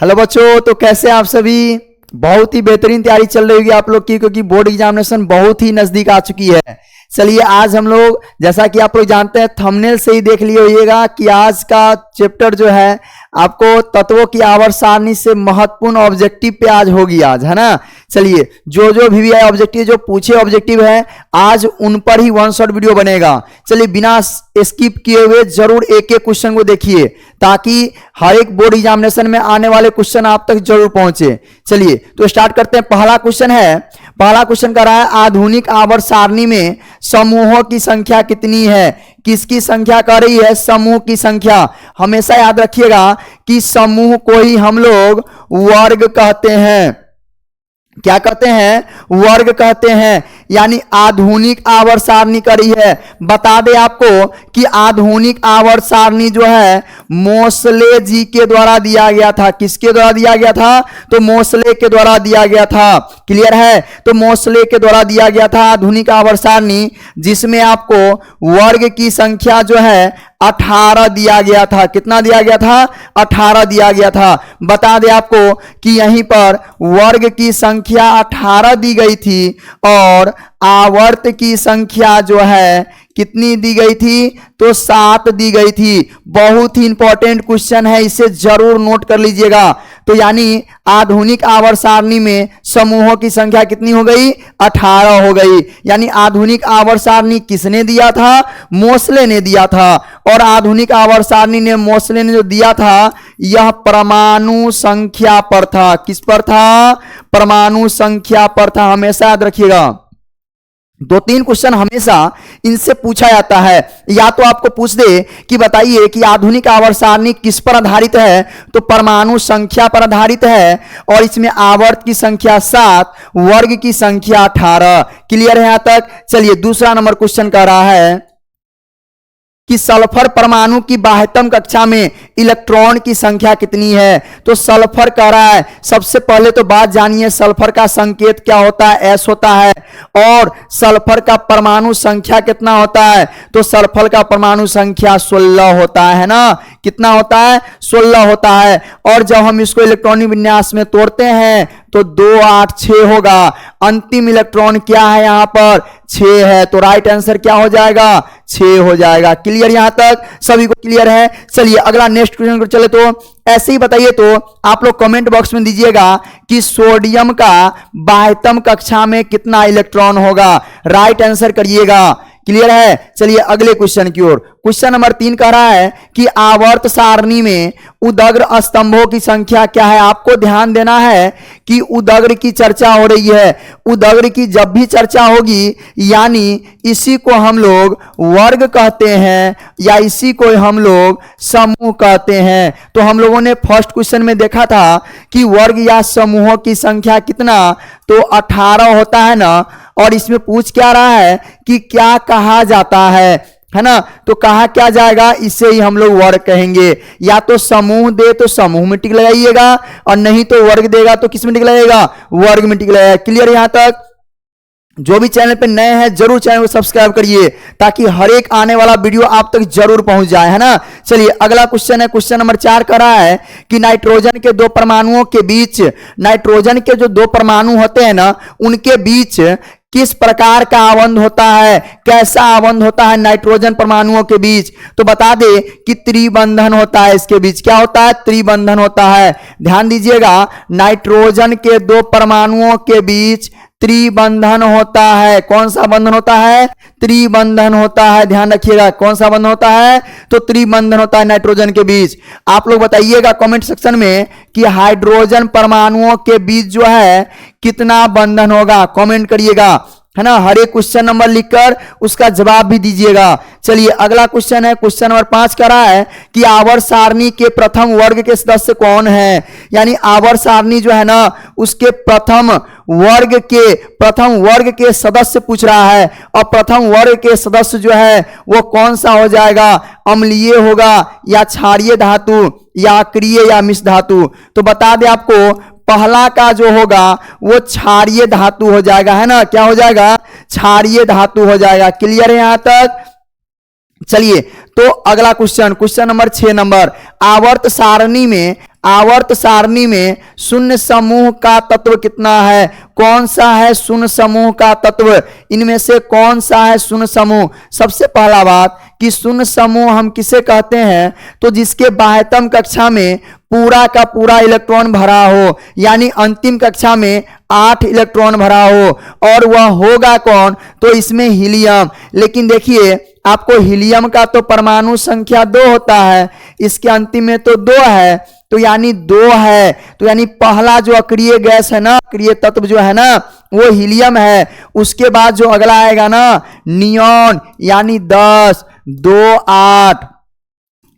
Hello बच्चों, तो कैसे आप सभी। बहुत ही बेहतरीन तैयारी चल रही होगी आप लोग की, क्योंकि बोर्ड एग्जामिनेशन बहुत ही नजदीक आ चुकी है। चलिए आज हम लोग, जैसा कि आप लोग जानते हैं, थंबनेल से ही देख लिए होइएगा कि आज का चैप्टर जो है आपको तत्वों की आवर्त सारणी से महत्वपूर्ण ऑब्जेक्टिव पे आज होगी, आज है ना। चलिए जो जो VVI ऑब्जेक्टिव जो पूछे ऑब्जेक्टिव है आज उन पर ही वन शॉट वीडियो बनेगा। चलिए बिना स्किप किए हुए जरूर एक एक क्वेश्चन को देखिए, ताकि हर एक बोर्ड एग्जामिनेशन में आने वाले क्वेश्चन आप तक जरूर पहुंचे। चलिए तो स्टार्ट करते हैं। पहला क्वेश्चन है, पहला क्वेश्चन कर रहा है आधुनिक आवर्त सारणी में समूहों की संख्या कितनी है। किसकी संख्या कर रही है? समूह की संख्या। हमेशा याद रखिएगा कि समूह को ही हम लोग वर्ग कहते हैं। क्या कहते हैं? वर्ग कहते हैं। यानी आधुनिक आवर्त सारणी करी है। बता दे आपको कि आधुनिक आवर्त सारणी जो है मोसले जी के द्वारा दिया गया था। किसके द्वारा दिया गया था? तो मोसले के द्वारा दिया गया था। क्लियर है? तो मोसले के द्वारा दिया गया था आधुनिक आवर्त सारणी, जिसमें आपको वर्ग की संख्या जो है 18 दिया गया था। कितना दिया गया था? 18 दिया गया था। बता दे आपको कि यहीं पर वर्ग की संख्या 18 दी गई थी और आवर्त की संख्या जो है कितनी दी गई थी? तो 7 दी गई थी। बहुत ही इंपॉर्टेंट क्वेश्चन है, इसे जरूर नोट कर लीजिएगा। तो यानी आधुनिक आवर्त सारणी में समूहों की संख्या कितनी हो गई? 18 हो गई। यानी आधुनिक आवर्त सारणी किसने दिया था? मोसले ने दिया था। और आधुनिक आवर्त सारणी ने मोसले ने जो दिया था यह परमाणु संख्या पर था। किस पर था? परमाणु संख्या पर था। हमेशा याद रखिएगा, 2-3 क्वेश्चन हमेशा इनसे पूछा जाता है। या तो आपको पूछ दे कि बताइए कि आधुनिक आवर्त सारणी किस पर आधारित है, तो परमाणु संख्या पर आधारित है। और इसमें आवर्त की संख्या 7, वर्ग की संख्या 18। क्लियर है यहां तक? चलिए दूसरा नंबर क्वेश्चन कर रहा है कि सल्फर परमाणु की बाह्यतम कक्षा में इलेक्ट्रॉन की संख्या कितनी है। तो सल्फर कह रहा है, सबसे पहले तो बात जानिए सल्फर का संकेत क्या होता है? S होता है। और सल्फर का परमाणु संख्या कितना होता है? तो सल्फर का परमाणु संख्या 16 होता है ना। कितना होता है? 16 होता है। और जब हम इसको इलेक्ट्रॉनिक विन्यास में तोड़ते हैं तो 2, 8, 6 होगा। अंतिम इलेक्ट्रॉन क्या है? यहां पर 6 है। तो राइट आंसर क्या हो जाएगा? 6 हो जाएगा। क्लियर यहां तक? सभी को क्लियर है? चलिए अगला नेक्स्ट क्वेश्चन को चले। तो ऐसे ही बताइए, तो आप लोग कमेंट बॉक्स में दीजिएगा कि सोडियम का बाह्यतम कक्षा में कितना इलेक्ट्रॉन होगा। राइट आंसर करिएगा। क्लियर है? चलिए अगले क्वेश्चन की ओर। क्वेश्चन नंबर 3 कह रहा है कि आवर्त सारणी में उदग्र स्तंभों की संख्या क्या है। आपको ध्यान देना है कि उदग्र की चर्चा हो रही है। उदग्र की जब भी चर्चा होगी यानी इसी को हम लोग वर्ग कहते हैं या इसी को हम लोग समूह कहते हैं। तो हम लोगों ने फर्स्ट क्वेश्चन में देखा था कि वर्ग या समूहों की संख्या कितना, तो 18 होता है ना। और इसमें पूछ क्या रहा है कि क्या कहा जाता है ना। तो कहा क्या जाएगा? इसे ही हम लोग वर्ग कहेंगे। या तो समूह दे तो समूह में टिक लगाइएगा, और नहीं तो वर्ग देगा तो किस में टिक लगाइएगा? वर्ग में टिक लगाइएगा। क्लियर यहां तक? जो भी चैनल पे नए हैं जरूर चैनल को सब्सक्राइब करिए, ताकि हर एक आने वाला वीडियो आप तक जरूर पहुंच जाए, है ना। चलिए अगला क्वेश्चन है, क्वेश्चन नंबर 4 कर रहा है कि नाइट्रोजन के 2 परमाणुओं के बीच, नाइट्रोजन के जो 2 परमाणु होते हैं ना, उनके बीच किस प्रकार का आबंध होता है? कैसा आबंध होता है नाइट्रोजन परमाणुओं के बीच? तो बता दे कि त्रिबंधन होता है। इसके बीच क्या होता है? त्रिबंधन होता है। ध्यान दीजिएगा, नाइट्रोजन के 2 परमाणुओं के बीच त्रिबंधन होता है। कौन सा बंधन होता है? त्रिबंधन होता है। ध्यान रखिएगा, कौन सा बंधन होता है? तो त्रिबंधन होता है नाइट्रोजन के बीच। आप लोग बताइएगा कमेंट सेक्शन में कि हाइड्रोजन परमाणुओं के बीच जो है कितना बंधन होगा। कमेंट करिएगा, है ना। हर एक क्वेश्चन नंबर लिखकर उसका जवाब भी दीजिएगा। चलिए अगला क्वेश्चन है, क्वेश्चन नंबर 5 कह रहा है कि आवर्त सारणी के प्रथम वर्ग के सदस्य कौन है। यानी आवर्त सारणी जो है ना उसके प्रथम वर्ग के सदस्य पूछ रहा है। और प्रथम वर्ग के सदस्य जो है वो कौन सा हो जाएगा? अम्लीय होगा या क्षारीय धातु या अक्रिय या मिश्र धातु? तो बता दे आपको पहला का जो होगा वो क्षारीय धातु हो जाएगा, है ना। क्या हो जाएगा? क्षारीय धातु हो जाएगा। क्लियर है यहां तक? चलिए तो अगला क्वेश्चन, क्वेश्चन नंबर 6 नंबर, आवर्त सारणी में आवर्त सारणी में शून्य समूह का तत्व कितना है? कौन सा है शून्य समूह का तत्व? इनमें से कौन सा है शून्य समूह? सबसे पहला बात कि शून्य समूह हम किसे कहते हैं? तो जिसके बाह्यतम कक्षा में पूरा का पूरा इलेक्ट्रॉन भरा हो, यानी अंतिम कक्षा में 8 इलेक्ट्रॉन भरा हो, और वह होगा कौन? तो इसमें हीलियम। लेकिन देखिए आपको हीलियम का तो परमाणु संख्या 2 होता है, इसके अंतिम में तो 2 है, तो यानी 2 है, तो यानी पहला जो अक्रिय गैस है ना, अक्रिय तत्व जो है ना, वो हीलियम है। उसके बाद जो अगला आएगा ना नियॉन, यानी 10, 2, 8।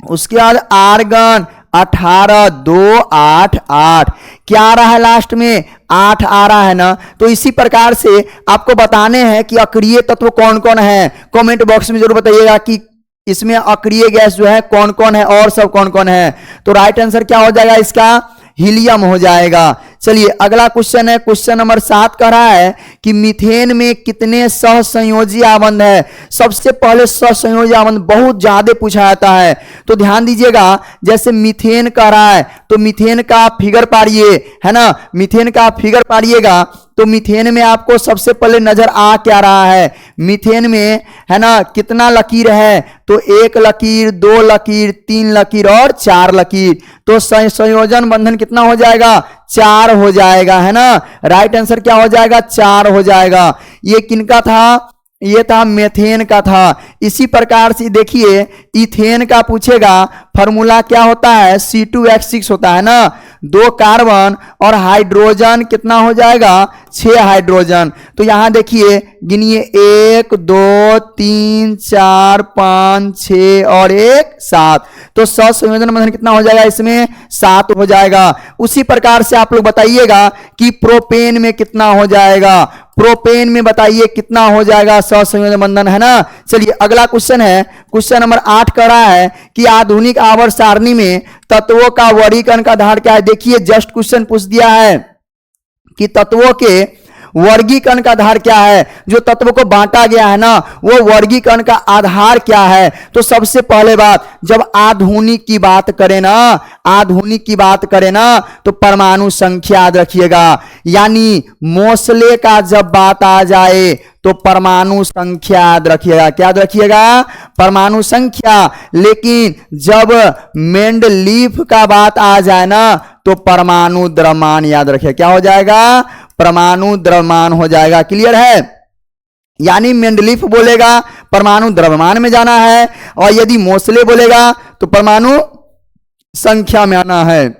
उसके बाद आर्गन 18, 2, 8, 8। क्या आ रहा है लास्ट में? 8 आ रहा है ना। तो इसी प्रकार से आपको बताने हैं कि अक्रिय तत्व कौन कौन है। कमेंट बॉक्स में जरूर बताइएगा कि इसमें अक्रिय गैस जो है कौन कौन है और सब कौन कौन है। तो राइट आंसर क्या हो जाएगा इसका? हीलियम हो जाएगा। चलिए अगला क्वेश्चन है, क्वेश्चन नंबर 7 कह रहा है कि मीथेन में कितने सहसंयोजी आबंध है? सबसे पहले सहसंयोजी आबंध बहुत ज्यादा पूछा जाता है, तो ध्यान दीजिएगा। जैसे मीथेन कह रहा है तो मीथेन का फिगर पाड़िए, है ना, मीथेन का फिगर पाड़िएगा तो मीथेन में आपको सबसे पहले नजर आ क्या रहा है? मीथेन में है ना कितना लकीर है? तो 1 लकीर, 2 लकीर, 3 लकीर और 4 लकीर। तो संयोजन बंधन कितना हो जाएगा? 4 हो जाएगा, है ना। राइट आंसर क्या हो जाएगा? 4 हो जाएगा। ये किनका था? ये था मेथेन का था। इसी प्रकार से देखिए इथेन का पूछेगा, फॉर्मूला क्या होता है? C2H6 होता है ना। 2 कार्बन और हाइड्रोजन कितना हो जाएगा? 6 हाइड्रोजन। तो यहां देखिए गिनिए 1, 2, 3, 4, 5, 6 और 1, 7। तो सहसंयोजन बंधन कितना हो जाएगा? इसमें 7 हो जाएगा। उसी प्रकार से आप लोग बताइएगा कि प्रोपेन में कितना हो जाएगा? प्रोपेन में बताइए कितना हो जाएगा सहसंयोजन बंधन, है ना। चलिए अगला क्वेश्चन है, क्वेश्चन नंबर 8 कह रहा है कि आधुनिक आवर्त सारणी में तत्वों का वर्गीकरण का आधार क्या है? देखिए जस्ट क्वेश्चन पूछ दिया है कि तत्वों के वर्गीकरण का आधार क्या है? जो तत्व को बांटा गया है ना, वो वर्गीकरण का आधार क्या है? तो सबसे पहले बात, जब आधुनिक की बात करें ना, आधुनिक की बात करें ना, तो परमाणु संख्या याद रखिएगा। यानी मोसले का जब बात आ जाए तो परमाणु संख्या याद रखिएगा। क्या याद रखिएगा? परमाणु संख्या। लेकिन जब मेंडलीफ का बात आ जाए ना तो परमाणु द्रव्यमान याद रखिएगा। क्या हो जाएगा? परमाणु द्रव्यमान हो जाएगा। क्लियर है? यानी मेंडलीफ बोलेगा परमाणु द्रव्यमान में जाना है, और यदि मोसले बोलेगा तो परमाणु संख्या में आना है।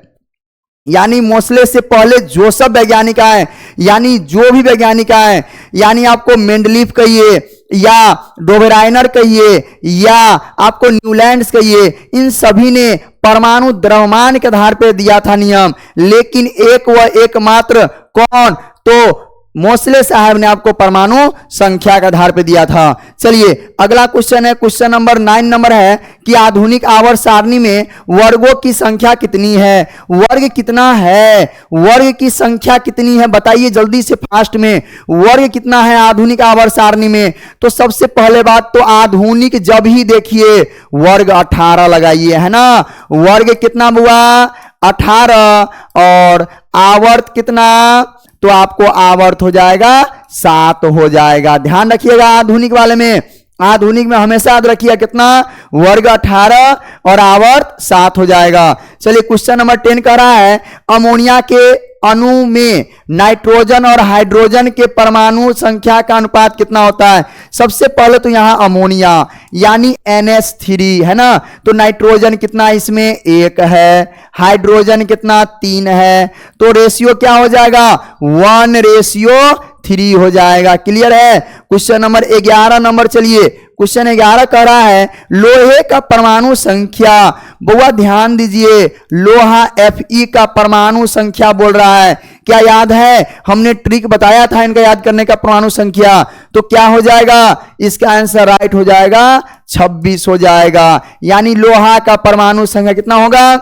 यानी मोसले से पहले जो सब वैज्ञानिक आए, यानी जो भी वैज्ञानिक आए, यानी आपको मेंडलीफ कहिए या डोबेराइनर कहिए या आपको न्यूलैंड्स कहिए, इन सभी ने परमाणु द्रव्यमान के आधार पर दिया था नियम। लेकिन एक व एकमात्र कौन? तो मोसले साहब ने आपको परमाणु संख्या के आधार पर दिया था। चलिए अगला क्वेश्चन है, क्वेश्चन नंबर 9 नंबर है कि आधुनिक आवर्त सारणी में वर्गों की संख्या कितनी है? वर्ग कितना है? वर्ग की संख्या कितनी है? बताइए जल्दी से, फास्ट में। वर्ग कितना है आधुनिक आवर्त सारणी में? तो सबसे पहले बात तो आधुनिक जब ही देखिए वर्ग 18 लगाइए, है ना। वर्ग कितना हुआ? 18। और आवर्त कितना? तो आपको आवर्त हो जाएगा 7 हो जाएगा। ध्यान रखिएगा आधुनिक वाले में, आधुनिक में हमेशा याद रखिए कितना? वर्ग 18 और आवर्त 7 हो जाएगा। चलिए क्वेश्चन नंबर 10 कह रहा है अमोनिया के अणु में नाइट्रोजन और हाइड्रोजन के परमाणु संख्या का अनुपात कितना होता है? सबसे पहले तो यहां अमोनिया यानी NH3 है ना, तो नाइट्रोजन कितना इसमें? 1 है, हाइड्रोजन कितना? 3 है। तो रेशियो क्या हो जाएगा? 1:3 हो जाएगा। क्लियर है? क्वेश्चन नंबर 11 नंबर, चलिए क्वेश्चन 11 कह रहा है लोहे का परमाणु संख्या। बुआ ध्यान दीजिए, लोहा Fe का परमाणु संख्या बोल रहा है। क्या याद है? हमने ट्रिक बताया था इनका याद करने का, परमाणु संख्या। तो क्या हो जाएगा? इसका आंसर राइट हो जाएगा 26 हो जाएगा। यानी लोहा का परमाणु संख्या कितना होगा?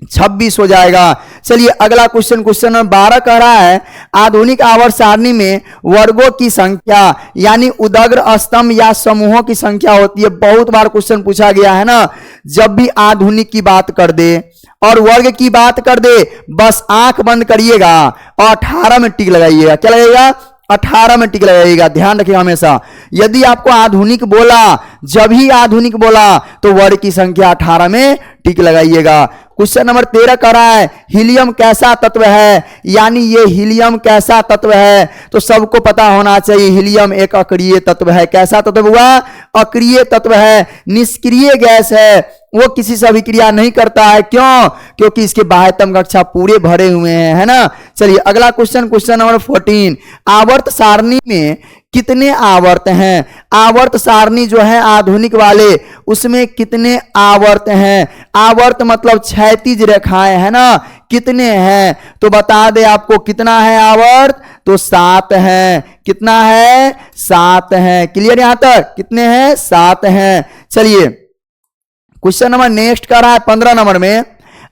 26 हो जाएगा। चलिए अगला क्वेश्चन, क्वेश्चन नंबर 12 कह रहा है आधुनिक आवर्त सारणी में वर्गों की संख्या यानी उदग्र स्तंभ या समूहों की संख्या होती है। बहुत बार क्वेश्चन पूछा गया है ना, जब भी आधुनिक की बात कर दे और वर्ग की बात कर दे, बस आंख बंद करिएगा और 18 में टिक लगाइएगा। क्या लगेगा? 18 में टिक लगाइएगा। ध्यान रखिएगा हमेशा, यदि आपको आधुनिक बोला, जब ही आधुनिक बोला तो वर्ग की संख्या 18 में टिक लगाइएगा। क्वेश्चन नंबर 13 कह रहा है हीलियम कैसा तत्व है, यानी ये हीलियम कैसा तत्व है, तो सबको पता होना चाहिए हीलियम एक अक्रिय तत्व है। कैसा तत्व हुआ? अक्रिय तत्व है, निष्क्रिय गैस है, वो किसी से अभिक्रिया नहीं करता है। क्यों? क्योंकि इसके बाह्यतम कक्षा पूरे भरे हुए हैं, है ना। चलिए अगला क्वेश्चन, क्वेश्चन नंबर 14 आवर्त सारणी में कितने आवर्त हैं? आवर्त सारणी जो है आधुनिक वाले, उसमें कितने आवर्त हैं? आवर्त मतलब क्षैतिज रेखाएं, है ना। कितने हैं तो बता दे आपको कितना है आवर्त, तो 7 हैं। कितना है? 7 हैं। क्लियर यहां तक? कितने हैं? 7 हैं। चलिए क्वेश्चन नंबर नेक्स्ट कर रहा है 15 नंबर में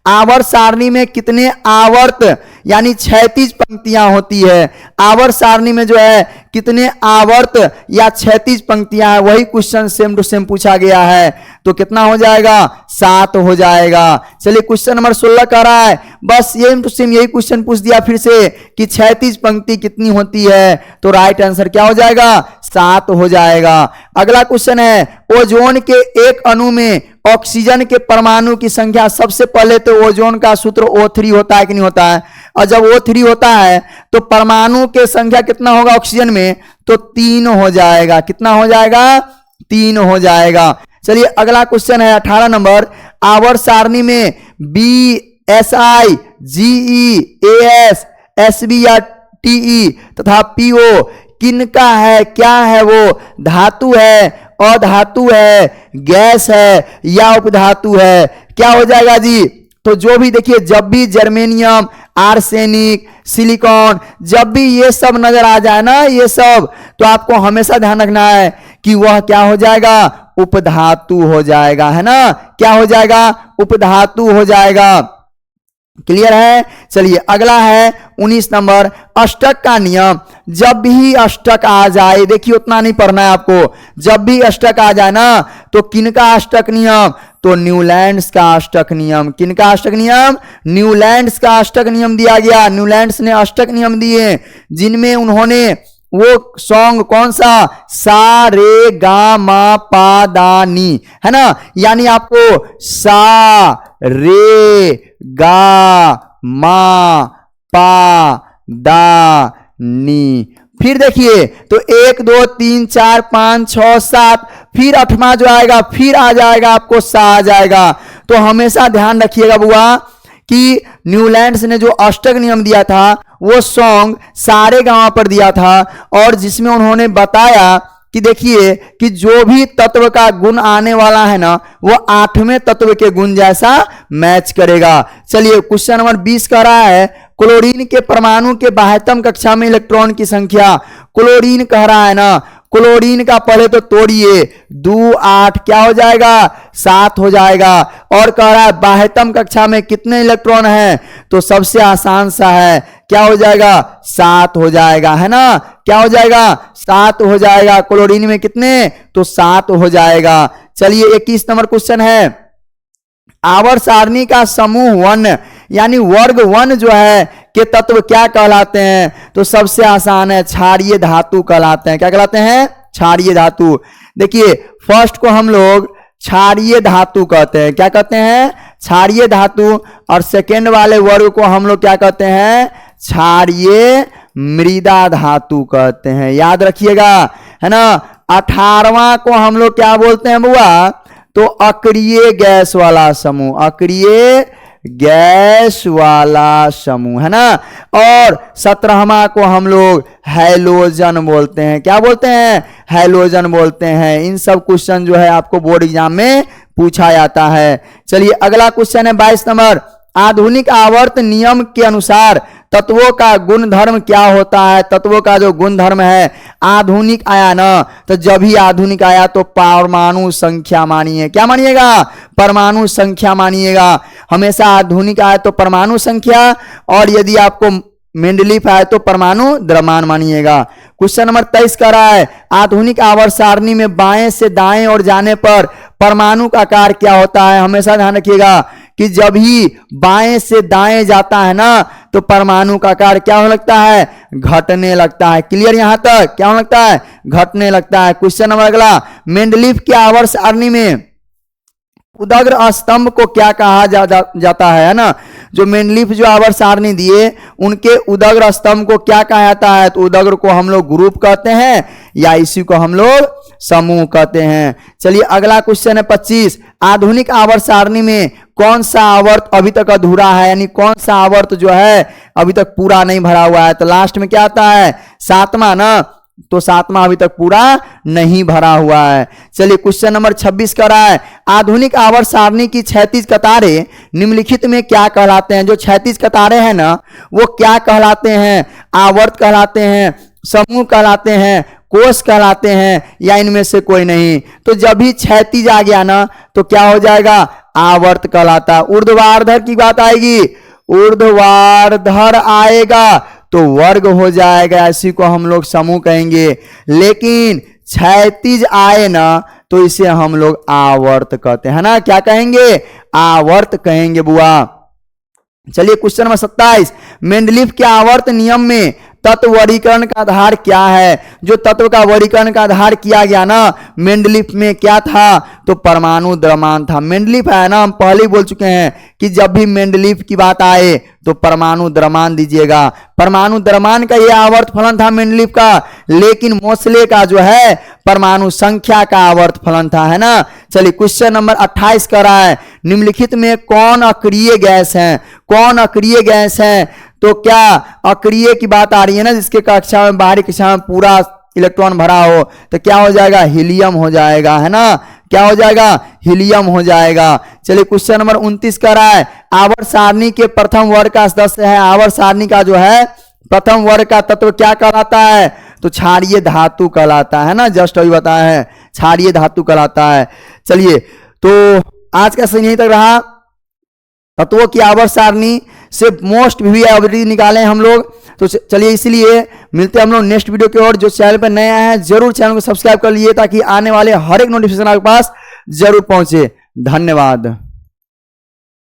आवर्त सारणी में कितने आवर्त यानी क्षैतिज पंक्तियां होती है। आवर्त सारणी में जो है कितने आवर्त या क्षैतिज पंक्तियां है, वही क्वेश्चन सेम टू सेम पूछा गया है। तो कितना हो जाएगा? 7 हो जाएगा। चलिए क्वेश्चन नंबर 16 कह रहा है बस सेम टू सेम यही क्वेश्चन पूछ दिया फिर से कि क्षैतिज पंक्ति कितनी होती है, तो राइट आंसर क्या हो जाएगा? 7 हो जाएगा। अगला क्वेश्चन है ओजोन के एक अणु में ऑक्सीजन के परमाणु की संख्या, सबसे पहले तो ओजोन का सूत्र O3 होता है कि नहीं होता है, और जब O3 होता है तो परमाणु की संख्या कितना होगा ऑक्सीजन में, तो 3 हो जाएगा। कितना हो जाएगा? 3 हो जाएगा। चलिए अगला क्वेश्चन है 18 नंबर आवर्त सारणी में BSI, GE, AS, SB या TE तथा PO किनका है? क्या है वो? धातु है, अधातु है, गैस है या उपधातु है? क्या हो जाएगा जी? तो जो भी देखिए, जब भी जर्मेनियम, आर्सेनिक, सिलिकॉन, जब भी ये सब नजर आ जाए ना, ये सब, तो आपको हमेशा ध्यान रखना है कि वह क्या हो जाएगा? उपधातु हो जाएगा, है ना। क्या हो जाएगा? उपधातु हो जाएगा। क्लियर है। चलिए अगला है 19 नंबर अष्टक का नियम। जब भी अष्टक आ जाए, देखिए उतना नहीं पढ़ना है आपको, जब भी अष्टक आ जाए ना, तो किनका अष्टक नियम? तो न्यूलैंड्स का अष्टक नियम। किनका अष्टक नियम? न्यूलैंड्स का अष्टक नियम दिया गया। न्यूलैंड्स ने अष्टक नियम दिए जिनमें उन्होंने वो सॉन्ग कौन सा? सा रे गा मा पा दा नी, है ना। यानी आपको सा रे गा मा पा दा नी, फिर देखिए तो 1 2 3 4 5 6 7, फिर 8वां जो आएगा फिर आ जाएगा आपको सा आ जाएगा। तो हमेशा ध्यान रखिएगा बुआ कि न्यूलैंड्स ने जो अष्टक नियम दिया था वो सॉन्ग सारे गांव पर दिया था, और जिसमें उन्होंने बताया कि देखिए कि जो भी तत्व का गुण आने वाला है ना, वो 8वें तत्व के गुण जैसा मैच करेगा। चलिए क्वेश्चन नंबर 20 कह रहा है क्लोरीन के परमाणु के बाह्यतम कक्षा में इलेक्ट्रॉन की संख्या। क्लोरीन कह रहा है ना, क्लोरीन का पहले तो तोड़िए, 2 8 क्या हो जाएगा? 7 हो जाएगा। और कह रहा है बाह्यतम कक्षा में कितने इलेक्ट्रॉन हैं, तो सबसे आसान सा है, क्या हो जाएगा? 7 हो जाएगा, है ना। क्या हो जाएगा? 7 हो जाएगा। क्लोरीन में कितने? तो 7 हो जाएगा। चलिए 21 नंबर क्वेश्चन है आवर्त सारणी का समूह 1 यानी वर्ग 1 जो है के तत्व क्या कहलाते हैं, तो सबसे आसान है, क्षारीय धातु कहलाते हैं। क्या कहलाते हैं? क्षारीय धातु। देखिए फर्स्ट को हम लोग क्षारीय धातु कहते हैं। क्या कहते हैं? क्षारीय धातु। और सेकेंड वाले वर्ग को हम लोग क्या कहते हैं? क्षारीय मृदा धातु कहते हैं। याद रखिएगा, है ना। 18वां को हम लोग क्या बोलते हैं बुआ? तो अक्रिय गैस वाला समूह, अक्रिय गैस वाला समूह, है ना। और 17वां को हम लोग हैलोजन बोलते हैं। क्या बोलते हैं? हैलोजन बोलते हैं। इन सब क्वेश्चन जो है आपको बोर्ड एग्जाम में पूछा जाता है। चलिए अगला क्वेश्चन है 22 नंबर आधुनिक आवर्त नियम के अनुसार तत्वों का गुण धर्म क्या होता है? तत्वों का जो गुण धर्म है, आधुनिक आया ना, तो जब ही आधुनिक आया तो परमाणु संख्या मानिए। क्या मानिएगा? परमाणु संख्या मानिएगा। हमेशा आधुनिक आया तो परमाणु संख्या, और यदि आपको मेंडलीफ आए तो परमाणु द्रव्यमान मानिएगा। क्वेश्चन नंबर 23 कर रहा है, आधुनिक आवर्त सारणी में बाएं से दाएं ओर जाने पर परमाणु का आकार क्या होता है? हमेशा ध्यान रखिएगा कि जब ही बाएं से दाएं जाता है ना, तो परमाणु का आकार क्या होने लगता है? घटने लगता है। क्लियर यहां तक? क्या होने लगता है? घटने लगता है। क्वेश्चन नंबर अगला, मेंडलीफ के आवर्त सारणी में उदग्र स्तंभ को क्या कहा जाता है ना? जो मेंडलीफ जो आवर्त सारणी दिए, उनके उदग्र स्तंभ को क्या कहा जाता है? तो उदग्र को हम लोग ग्रुप कहते हैं, या इसी को हम लोग समूह कहते हैं। चलिए अगला क्वेश्चन है 25, आधुनिक आवर्त सारणी में कौन सा आवर्त अभी तक अधूरा है? यानी कौन सा आवर्त जो है अभी तक पूरा नहीं भरा हुआ है? तो लास्ट में क्या आता है? 7वां ना, तो 7वां अभी तक पूरा नहीं भरा हुआ है। चलिए क्वेश्चन नंबर 26 कर रहा है, आधुनिक आवर्त सारणी की क्षैतिज कतारें निम्नलिखित में क्या कहलाते हैं? जो क्षैतिज कतारें हैं ना, वो क्या कहलाते हैं? आवर्त कहलाते हैं, समूह कहलाते हैं, कोष कहलाते हैं, या इनमें से कोई नहीं? तो जब भी क्षैतिज आ गया ना, तो क्या हो जाएगा? आवर्त कहलाता। ऊर्ध्वाधर की बात आएगी, ऊर्ध्वाधर आएगा तो वर्ग हो जाएगा, इसी को हम लोग समूह कहेंगे। लेकिन क्षैतिज आए ना, तो इसे हम लोग आवर्त कहते हैं ना। क्या कहेंगे? आवर्त कहेंगे बुआ। चलिए क्वेश्चन नंबर 27, मेंडलीफ के आवर्त नियम में तत्व वर्गीकरण का आधार क्या है? जो तत्व का वर्गीकरण का आधार किया गया ना मेंडलीफ में, क्या था? तो परमाणु द्रव्यमान था। मेंडलीफ है ना, हम पहले ही बोल चुके हैं कि जब भी मेंडलीफ की बात आए तो परमाणु द्रव्यमान दीजिएगा। परमाणु द्रव्यमान का ये आवर्त फलन था मेंडलीफ का, लेकिन मोसले का जो है परमाणु संख्या का आवर्त फलन था, है ना। चलिए क्वेश्चन नंबर 28 कर रहा है, निम्नलिखित में कौन अक्रिय गैस है? कौन अक्रिय गैस है? तो क्या अक्रिय की बात आ रही है ना, जिसके कक्षा में बाहरी कक्षा में पूरा इलेक्ट्रॉन भरा हो, तो क्या हो जाएगा? हीलियम हो जाएगा, है ना। क्या हो जाएगा? हीलियम हो जाएगा। चलिए क्वेश्चन नंबर 29 का रहा है, आवर्त सारणी के प्रथम वर्ग का सदस्य है। आवर्त सारणी का जो है प्रथम वर्ग का तत्व क्या कहलाता है? तो क्षारीय धातु कहलाता है ना। जस्ट अभी बताया है, क्षारीय धातु कहलाता है। चलिए तो आज का सही यहीं तक रहा। तत्वों की आवर्त सारणी से मोस्ट वी एवरेज निकाले हम लोग। तो चलिए इसलिए मिलते हैं हम लोग नेक्स्ट वीडियो की ओर। जो चैनल पर नया है जरूर चैनल को सब्सक्राइब कर लीजिए, ताकि आने वाले हर एक नोटिफिकेशन आपके पास जरूर पहुंचे। धन्यवाद।